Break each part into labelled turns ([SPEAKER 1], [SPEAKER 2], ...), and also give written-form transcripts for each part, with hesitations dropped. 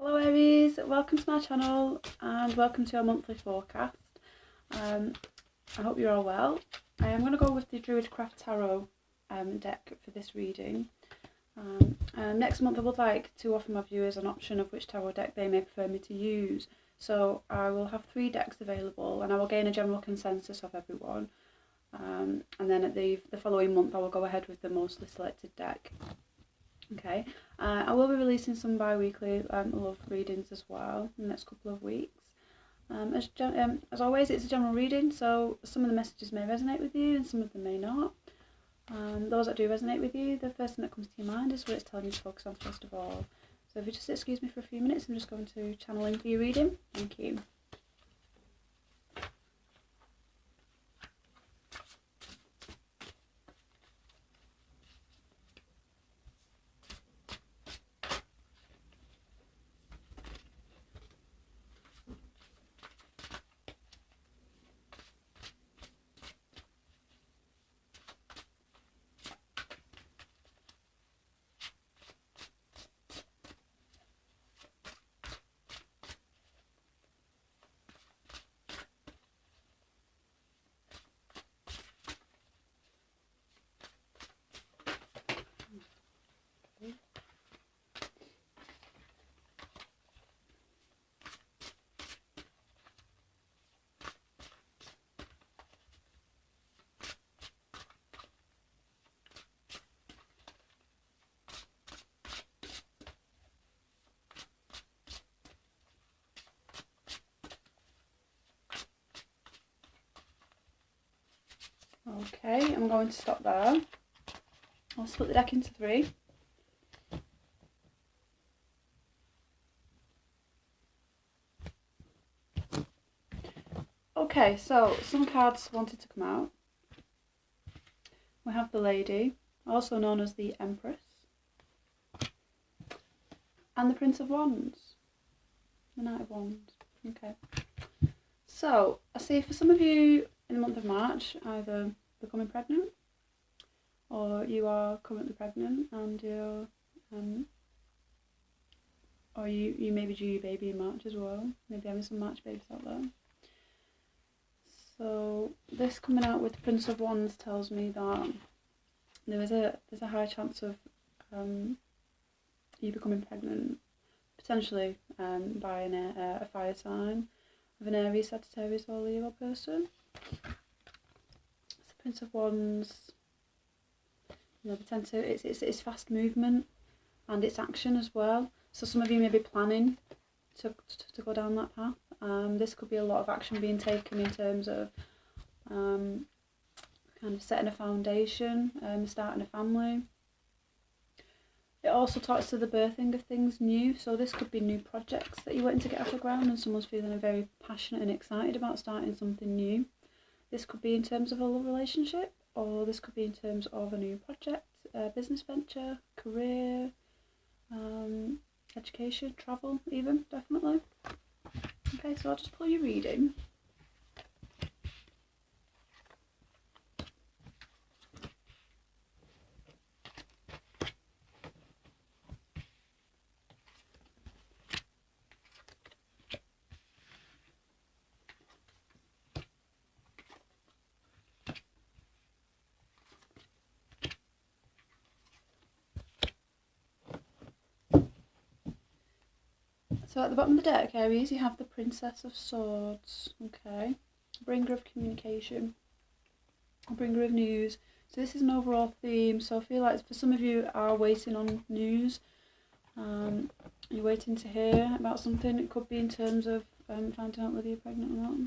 [SPEAKER 1] Hello Aries, welcome to my channel and welcome to our monthly forecast. I hope you're all well. I am going to go with the Druidcraft Tarot deck for this reading. Next month I would like to offer my viewers an option of which tarot deck they may prefer me to use. So I will have 3 decks available and I will gain a general consensus of everyone. And then at the following month I will go ahead with the mostly selected deck. Okay, I will be releasing some bi-weekly love readings as well in the next couple of weeks. As always, it's a general reading, so some of the messages may resonate with you and some of them may not. Those that do resonate with you, the first thing that comes to your mind is what it's telling you to focus on first of all. So if you just excuse me for a few minutes, I'm just going to channel in for your reading. Thank you. Okay, I'm going to stop there. I'll split the deck into 3. Okay, so some cards wanted to come out. We have the Lady, also known as the Empress, and the Prince of Wands, the Knight of Wands. Okay, so I see for some of you in the month of March, either becoming pregnant or you are currently pregnant and you're or you may be due your baby in March as well, maybe having some March babies out there. So this coming out with Prince of Wands tells me that there's a high chance of you becoming pregnant, potentially by a fire sign of an Aries, Sagittarius or Leo person. So Prince of Wands, they tend to it's fast movement and it's action as well. So some of you may be planning to go down that path. This could be a lot of action being taken in terms of kind of setting a foundation, starting a family. It also talks to the birthing of things new, so this could be new projects that you're wanting to get off the ground and someone's feeling very passionate and excited about starting something new. This could be in terms of a love relationship, or this could be in terms of a new project, business venture, career, education, travel even, definitely. Okay, so I'll just pull your reading. So at the bottom of the deck, Aries, you have the Princess of Swords, okay, bringer of communication, bringer of news. So this is an overall theme, so I feel like for some of you are waiting on news, you're waiting to hear about something. It could be in terms of finding out whether you're pregnant or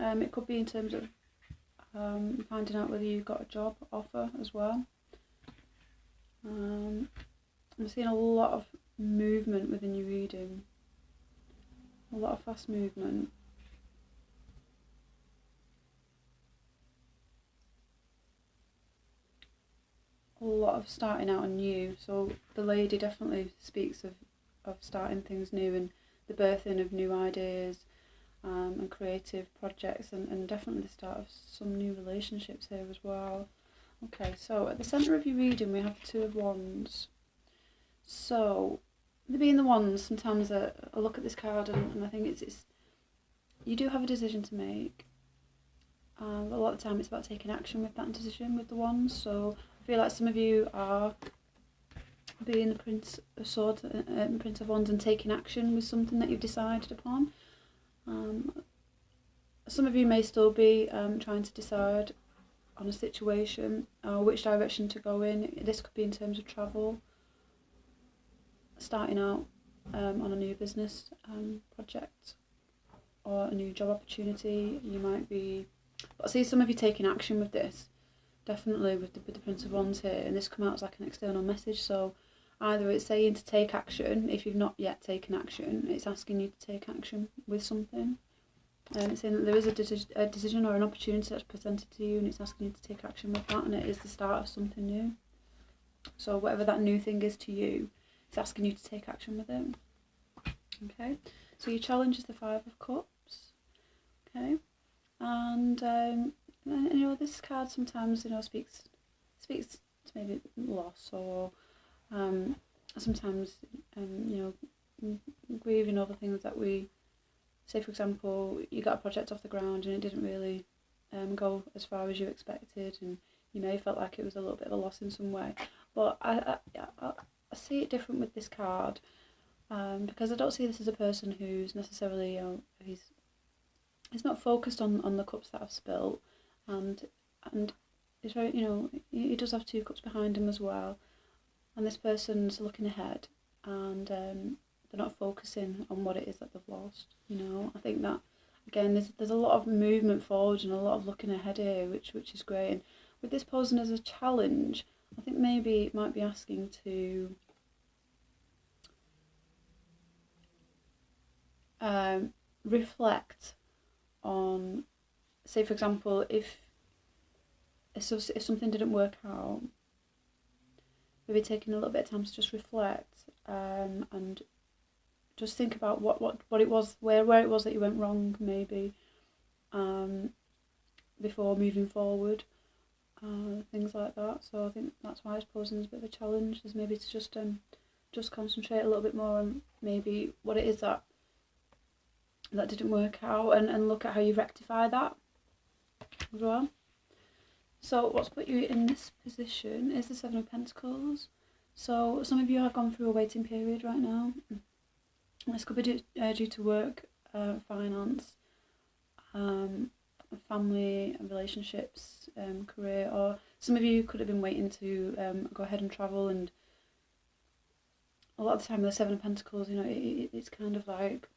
[SPEAKER 1] not. It could be in terms of finding out whether you've got a job offer as well. I'm seeing a lot of movement within your reading, a lot of fast movement. A lot of starting out anew. So the Lady definitely speaks of starting things new and the birthing of new ideas and creative projects, and definitely the start of some new relationships here as well. Okay, so at the centre of your reading we have the Two of Wands. So being the ones, sometimes I look at this card and I think it's you do have a decision to make. But a lot of the time it's about taking action with that decision with the wands. So I feel like some of you are being the Prince of Swords, Prince of Wands, and taking action with something that you've decided upon. Some of you may still be trying to decide on a situation or which direction to go in. This could be in terms of travel, starting out on a new business project or a new job opportunity. You might be, but I see some of you taking action with this, definitely with the Prince of Wands here, and this come out as like an external message. So either it's saying to take action if you've not yet taken action, it's asking you to take action with something. It's saying that there is a decision or an opportunity that's presented to you, and it's asking you to take action with that, and it is the start of something new. So whatever that new thing is to you, it's asking you to take action with it. Okay, so your challenge is the Five of Cups. Okay, and you know, this card sometimes, you know, speaks to maybe loss or sometimes you know, grieving over things that we. Say for example, you got a project off the ground and it didn't really go as far as you expected, and you may have felt like it was a little bit of a loss in some way. But I see it different with this card, because I don't see this as a person who's necessarily, you know, he's not focused on the cups that I've spilt, and it's very, you know, he does have two cups behind him as well, and this person's looking ahead, and they're not focusing on what it is that they've lost. You know, I think that again there's a lot of movement forward and a lot of looking ahead here, which is great. And with this posing as a challenge, I think maybe it might be asking to reflect on, say for example, if something didn't work out, maybe taking a little bit of time to just reflect and just think about what it was, where it was that you went wrong, maybe, before moving forward, things like that. So I think that's why it's posing as a bit of a challenge, is maybe to just concentrate a little bit more on maybe what it is that didn't work out, and look at how you rectify that as well. So what's put you in this position is the Seven of Pentacles. So some of you have gone through a waiting period right now. This could be due to work, finance, family and relationships, career, or some of you could have been waiting to go ahead and travel. And a lot of the time with the Seven of Pentacles, you know, it's kind of like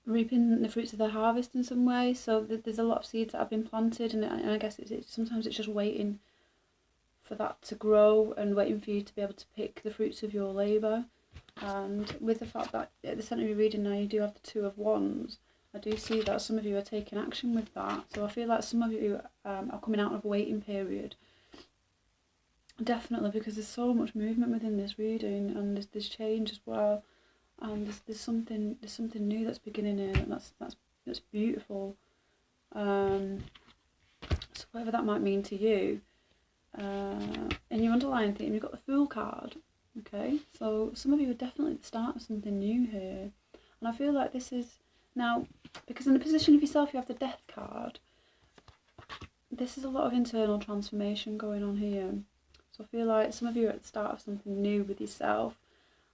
[SPEAKER 1] reaping the fruits of the harvest in some way. So there's a lot of seeds that have been planted, and I guess sometimes it's just waiting for that to grow and waiting for you to be able to pick the fruits of your labour. And with the fact that at the centre of your reading now you do have the Two of Wands, I do see that some of you are taking action with that. So I feel like some of you are coming out of a waiting period. Definitely, because there's so much movement within this reading, and there's change as well, and there's something new that's beginning here, and that's beautiful. So whatever that might mean to you, in your underlying theme you've got the Fool card. Okay, so some of you are definitely at the start of something new here, and I feel like this is now, because in the position of yourself you have the Death card. This is a lot of internal transformation going on here. So I feel like some of you are at the start of something new with yourself.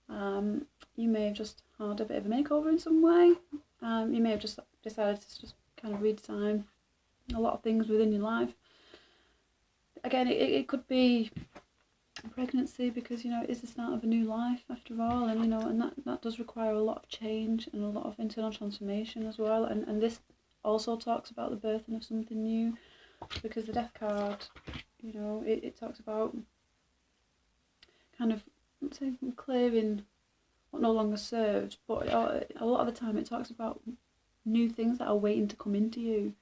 [SPEAKER 1] You may have just had a bit of a makeover in some way. You may have just decided to just kind of redesign a lot of things within your life. Again, it could be pregnancy, because, you know, it is the start of a new life after all, and, you know, and that does require a lot of change and a lot of internal transformation as well. And this also talks about the birthing of something new, because the Death card, you know, it talks about kind of, let's say, clearing what no longer serves, but a lot of the time it talks about new things that are waiting to come into you.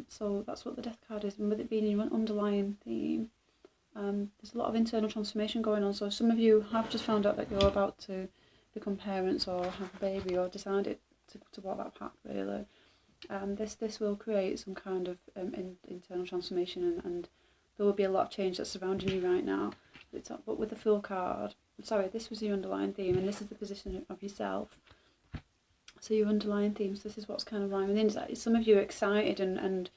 [SPEAKER 1] So that's what the Death card is, and with it being your underlying theme, there's a lot of internal transformation going on. So some of you have just found out that you're about to become parents or have a baby, or decided to walk that path, really. This will create some kind of internal transformation, and there will be a lot of change that's surrounding you right now. but with the Fool card, sorry, this was your underlying theme, and this is the position of yourself. So your underlying themes, this is what's kind of lining in. Some of you are excited and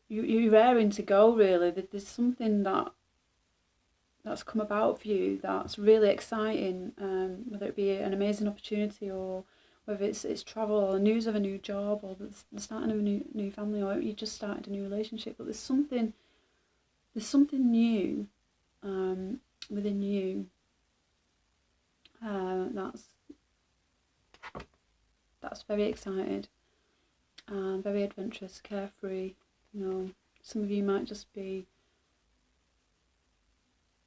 [SPEAKER 1] you're raring to go, really. There's something that's come about for you that's really exciting, whether it be an amazing opportunity, or whether it's travel, or the news of a new job, or the starting of a new family, or you just started a new relationship. But there's something new within you that's very excited and very adventurous, carefree. Some of you might just be.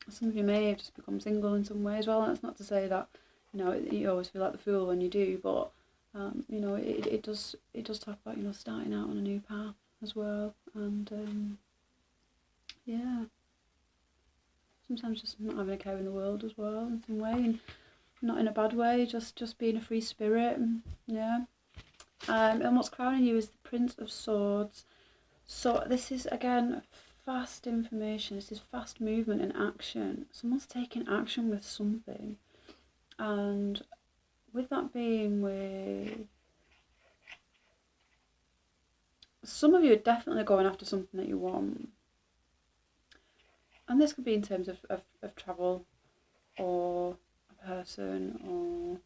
[SPEAKER 1] Some of you may have just become single in some way as well. That's not to say that you always feel like the fool when you do, but it does talk about starting out on a new path as well, and yeah, sometimes just not having a care in the world as well in some way, and not in a bad way, just being a free spirit, yeah. And what's crowning you is the Prince of Swords. So this is again fast information. This is fast movement and action. Someone's taking action with something, and with that being with some of you are definitely going after something that you want, and this could be in terms of travel, or a person, or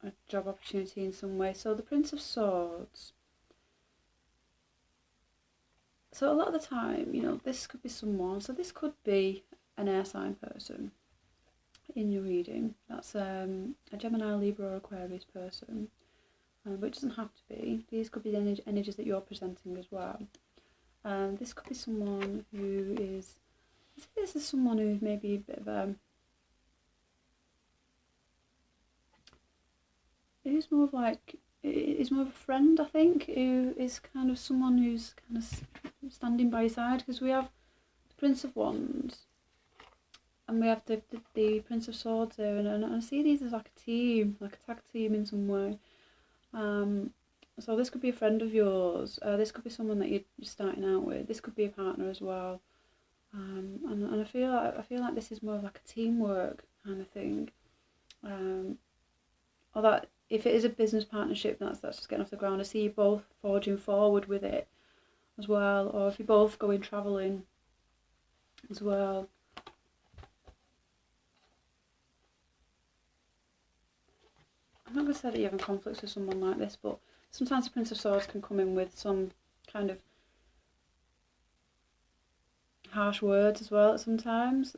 [SPEAKER 1] a job opportunity in some way. So the Prince of Swords. So a lot of the time, this could be someone. So this could be an air sign person in your reading. That's a Gemini, Libra, or Aquarius person. But it doesn't have to be. These could be the energies that you're presenting as well. This could be someone who is. This is someone who's maybe a bit of who's more of a friend, I think, who is kind of someone who's kind of standing by your side, because we have the Prince of Wands and we have the Prince of Swords there, and I see these as like a team, like a tag team in some way. So this could be a friend of yours, this could be someone that you're starting out with, this could be a partner as well, and I feel like this is more of like a teamwork kind of thing, or that if it is a business partnership, that's just getting off the ground. I see you both forging forward with it as well, or if you're both going travelling as well. I'm not going to say that you're having conflicts with someone like this, but sometimes the Prince of Swords can come in with some kind of harsh words as well sometimes.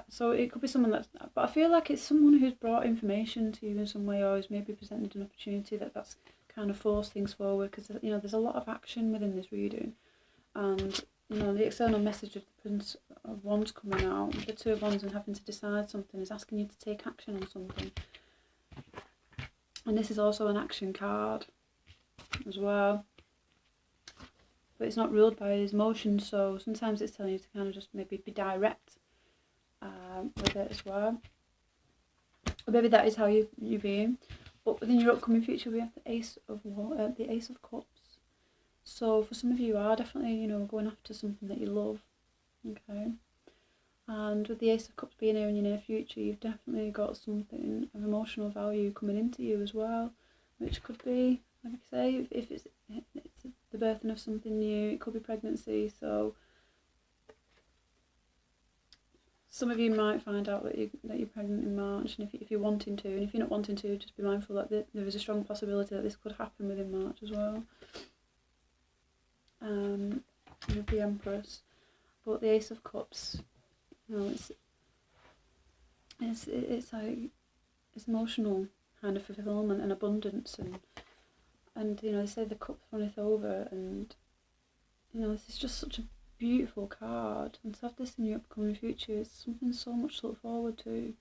[SPEAKER 1] So it could be someone but I feel like it's someone who's brought information to you in some way, or who's maybe presented an opportunity that's kind of forced things forward, because there's a lot of action within this reading, and the external message of the Prince of Wands coming out, the Two of Wands, and having to decide something, is asking you to take action on something, and this is also an action card as well, but it's not ruled by his emotions, so sometimes it's telling you to kind of just maybe be direct with it as well, or maybe that is how you're being. But within your upcoming future, we have the Ace of Cups. So for some of you are definitely going after something that you love, okay. And with the Ace of Cups being here in your near future, you've definitely got something of emotional value coming into you as well, which could be, like I say, if it's the birthing of something new, it could be pregnancy. So some of you might find out that you're pregnant in March, and if you're wanting to, and if you're not wanting to, just be mindful that there is a strong possibility that this could happen within March as well. With the Empress, but the Ace of Cups, it's like it's emotional kind of fulfillment and abundance, and they say the cup runneth over, and this is just such a beautiful card, and to have this in your upcoming future is something so much to look forward to.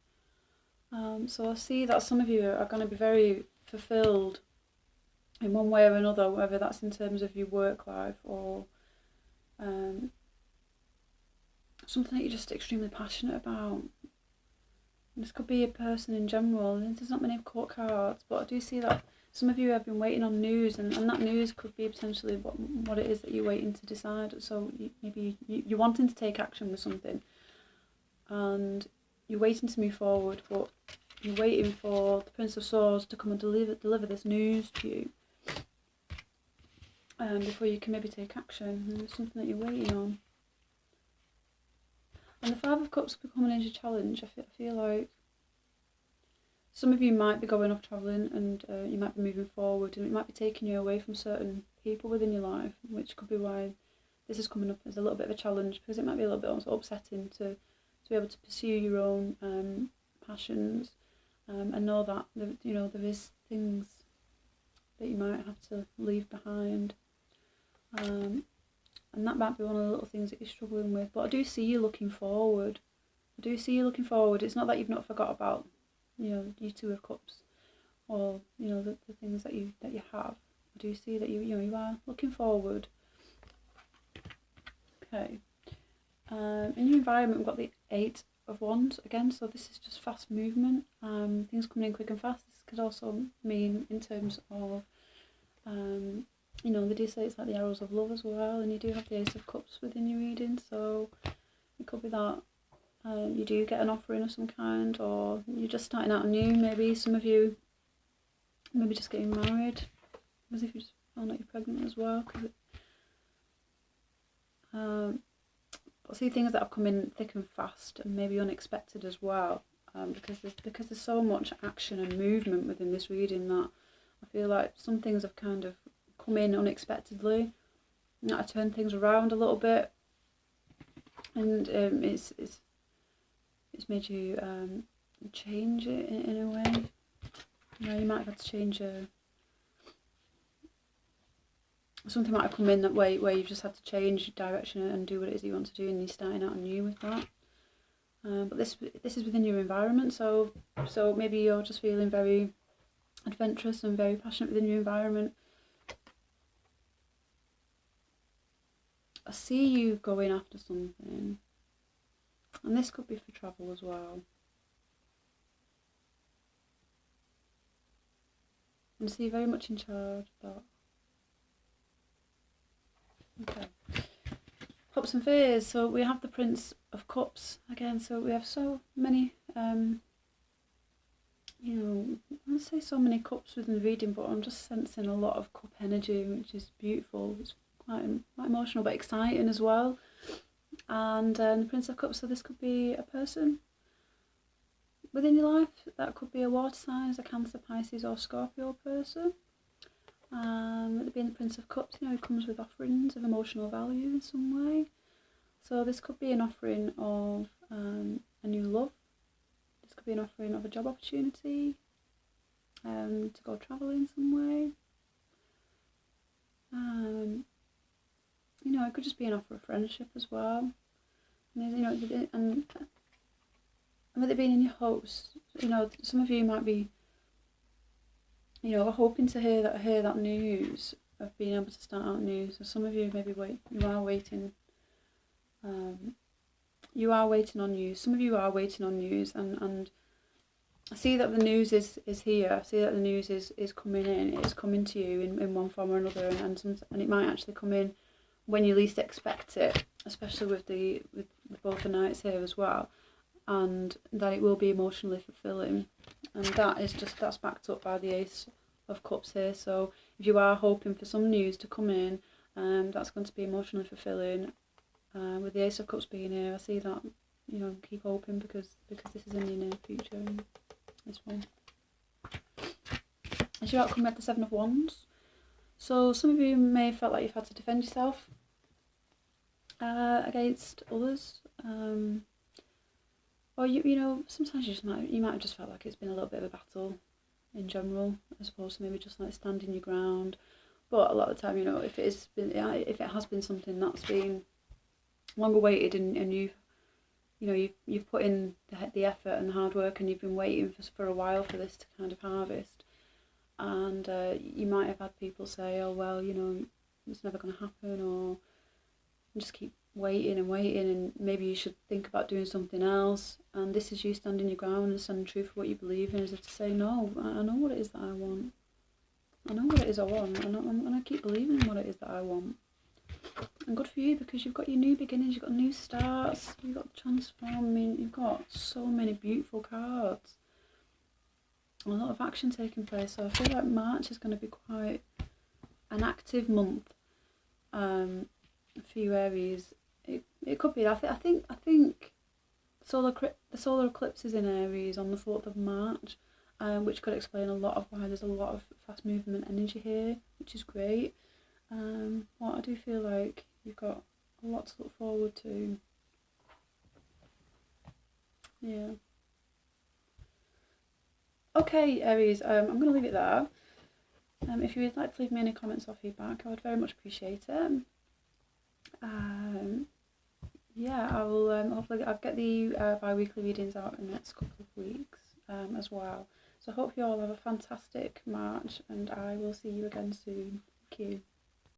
[SPEAKER 1] So I see that some of you are going to be very fulfilled in one way or another, whether that's in terms of your work life, or something that you're just extremely passionate about. And this could be a person in general, and there's not many court cards, but I do see that Some of you have been waiting on news, and that news could be potentially what it is that you're waiting to decide. So maybe you're wanting to take action with something, and you're waiting to move forward, but you're waiting for the Prince of Swords to come and deliver this news to you, before you can maybe take action. And there's something that you're waiting on. And the Five of Cups becoming a challenge. I feel like some of you might be going off travelling, and you might be moving forward, and it might be taking you away from certain people within your life, which could be why this is coming up as a little bit of a challenge, because it might be a little bit also upsetting to be able to pursue your own passions, and know that there is things that you might have to leave behind, and that might be one of the little things that you're struggling with. But I do see you looking forward. It's not that you've not forgot about you Two of Cups, or the things that you have. I do see that you are looking forward. Okay. In your environment, we've got the Eight of Wands again, so this is just fast movement. Things coming in quick and fast. This could also mean in terms of they do say it's like the arrows of love as well, and you do have the Ace of Cups within your reading, so it could be that you do get an offering of some kind, or you're just starting out anew. Maybe some of you maybe just getting married, as if you just found out you're pregnant as well. But see things that have come in thick and fast, and maybe unexpected as well, because there's so much action and movement within this reading that I feel like some things have kind of come in unexpectedly, and that turn things around a little bit, and it's made you change it in a way. You might have had to change something might have come in that way where you've just had to change direction and do what it is you want to do, and you're starting out anew with that. But this is within your environment, so maybe you're just feeling very adventurous and very passionate within your environment. I see you going after something, and this could be for travel as well. And I see you very much in charge of that. Okay. Hopes and fears. So we have the Prince of Cups again. So we have so many, I would say so many cups within the reading, but I'm just sensing a lot of cup energy, which is beautiful. It's quite emotional, but exciting as well. And the Prince of Cups. So this could be a person within your life. That could be a water sign, as a Cancer, Pisces, or Scorpio person. Being the Prince of Cups, it comes with offerings of emotional value in some way. So this could be an offering of a new love. This could be an offering of a job opportunity, to go travelling some way. It could just be an offer of friendship as well. And with it being in your hopes, some of you might be hoping to hear that news of being able to start out new. So some of you maybe you are waiting on news. Some of you are waiting on news, and I see that the news is here. I see that the news is coming in. It's coming to you in one form or another, and it might actually come in when you least expect it, especially with both the Knights here as well, and that it will be emotionally fulfilling. And that's backed up by the Ace of Cups here. So if you are hoping for some news to come in, that's going to be emotionally fulfilling. With the Ace of Cups being here, I see that keep hoping, because this is in your near future. This one. As your outcome, we have the Seven of Wands. So some of you may have felt like you've had to defend yourself against others. Or sometimes you might have just felt like it's been a little bit of a battle in general, as opposed to maybe just like standing your ground. But a lot of the time, if it has been something that's been long awaited, and you've put in the effort and the hard work, and you've been waiting for a while for this to kind of harvest, and you might have had people say, oh well, it's never going to happen, or just keep waiting, and maybe you should think about doing something else. And this is you standing your ground and standing true for what you believe in, as if to say, no, I know what it is that I want. I know what it is I want, and I'm going to keep believing in what it is that I want. And good for you, because you've got your new beginnings, you've got new starts, you've got transforming, you've got so many beautiful cards. A lot of action taking place, so I feel like March is going to be quite an active month for you Aries. It could be. I think the solar eclipse is in Aries on the 4th of March, which could explain a lot of why there's a lot of fast movement energy here, which is great. Well, I do feel like you've got a lot to look forward to. Yeah. Okay, Aries, I'm going to leave it there. If you would like to leave me any comments or feedback, I would very much appreciate it. Yeah, I will hopefully I'll get the bi-weekly readings out in the next couple of weeks as well. So I hope you all have a fantastic March, and I will see you again soon. Thank you.